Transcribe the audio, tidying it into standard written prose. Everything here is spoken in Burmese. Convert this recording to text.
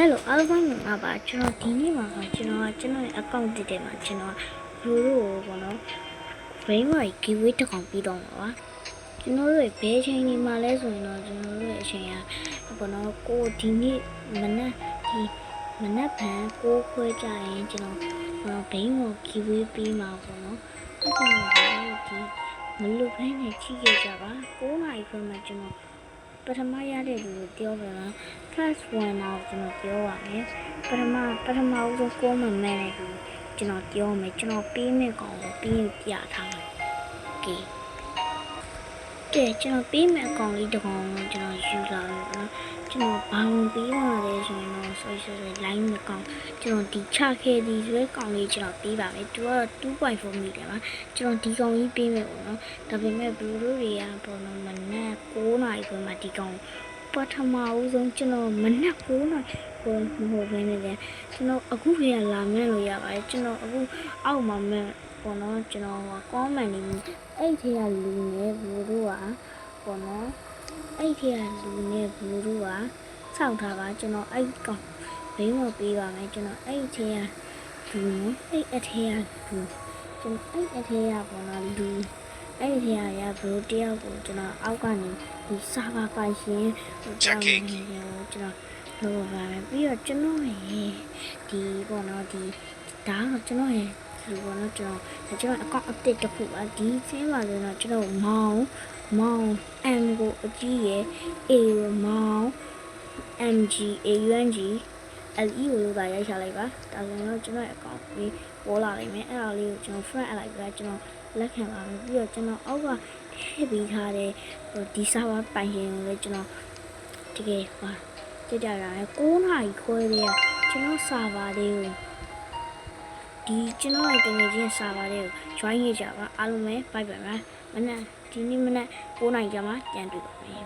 Hello အားလုံးပါပါကျွန်တော်ဒီနေ့မှာကျွန်တော်ရဲ့ account တစ်ထဲမှာကျွန်တော်လူတို့ကိုပေါ့နော် brain wave giveaway တစ်ကောင်ပြီးတော့မှာပါကျွန်တော်တို့ရဲ့ဘယ်အချိန်ဒီမှာလဲဆိုရင်တော့ကျွန်တော်တို့ရဲ့အချိန်ကပေါ့နော်ကိုဒီနေ့မနက်ဖန်6ခွဲကြရင်ကျွန်တော်brain wave giveaway ပြီးမှာပေါ့နော်အဲ့ဒါကိုဒီမလူဖိုင်းနဲ့ချိခဲ့ကြပါ9နာရီခွဲမှာကျွန်တော်ပထမရတဲ့လူကိုပြောပြမှာ plus 1တော့ကျွန်တော်ပြောပါမယ်ပထမဦးဆုံးကိုမမဲနဲ့လူကျွန်တော်ပြောမယ်ကျွန်တော်ပြီးမဲ့ကောင်ကိုပြီးပြထားမှာကဲကျွန်တော်ပြီးမဲ့အကောင်လေးတစ်ကောင်ကိုကျွန်တော်ယူလာတယ်နော်ကျွန်တော်ဘာဝင်ပြီးမှလဲဆိုရင်တော့ social line မကောင်ကျွန်တော်ဒီချခဲ့ဒီဆိုတဲ့ကောင်လေးကျွန်တော်ပြီးပါမယ်သူကတော့ 2.4 မိတယ်ပါကျွန်တော်ဒီကောင်ကြီးပြီးမယ်ပေါ့နော်ဒါပေမဲ့ဘလူးတွေကပေါ့နော်မနက်9နာရီခွဲမှာဒီကောင်ပထမဦးဆုံးကျွန်တော်မနက်9နာရီခွဲမဟုတ်ဘဲနဲ့လေကျွန်တော်အခုခေတ်လာမဲ့လို့ရပါတယ်ကျွန်တော်အခုအောက်မှာမဲ့ပေါ့နော်ကျွန်တော်comment နေအဲ့ထဲကလူနဲ့ဘလူးတို့ကပေါ့နော်အဲ့ထဲကလူနဲ့ဘလူးတို့ကစောက်ထားပါကျွန်တော်အဲ့ကောင်ဘင်းမပေးပါမယ်ကျွန်တော်အဲ့ထဲကလူနဲ့အဲ့အထဲကလူကျွန်တော်အဲ့အထဲကပေါ့နော်လူအဲ့ဒီဟာရဘလို့တယောက်ကိုကျွန်တော်အောက်ကနေဒီစာပါပိုင်ရှင်ကျွန်တော်လုပ်ပါမယ်ပြီးတော့ကျွန်တော်ရဲ့ဒီပေါ့နော်ဒီဒါတော့ကျွန်တော်ရဲ့ဒီပေါ့နော်ကျွန်တော်အကောင့် update တစ်ခုပါဒီဆင်းပါလို့တော့ကျွန်တော်မောင် M ကိုအကြီးရဲ့ A ကိုမောင် MG AUNG LE ကိုလို့ဒါရိုက်ချလိုက်ပါဒါဆိုတော့ကျွန်တော်ရဲ့အကောင့်ပြီးပေါ်လာနိုင်မယ်အဲ့ဒါလေးကိုကျွန်တော် friend အလိုက်ပြကျွန်တော်လက်ခံပါမယ်ပြီးတော့ကျွန်တော်အောက်ကထည့်ပေးထားတဲ့ဒီ server ပိုင်ရှင်ကိုလည်းကျွန်တော်တကယ်ကြည့်ကြတာလေ9နာရီခွဲလေးကကျွန်တော် server လေးကိုဒီကျွန်တော်ရဲ့တကယ်ချင်း server လေးကို join ရကြပါအားလုံးပဲ bye bye ပါမနက်ဒီနေ့မနက်9နာရီကျမှပြန်တွေ့ပါမယ်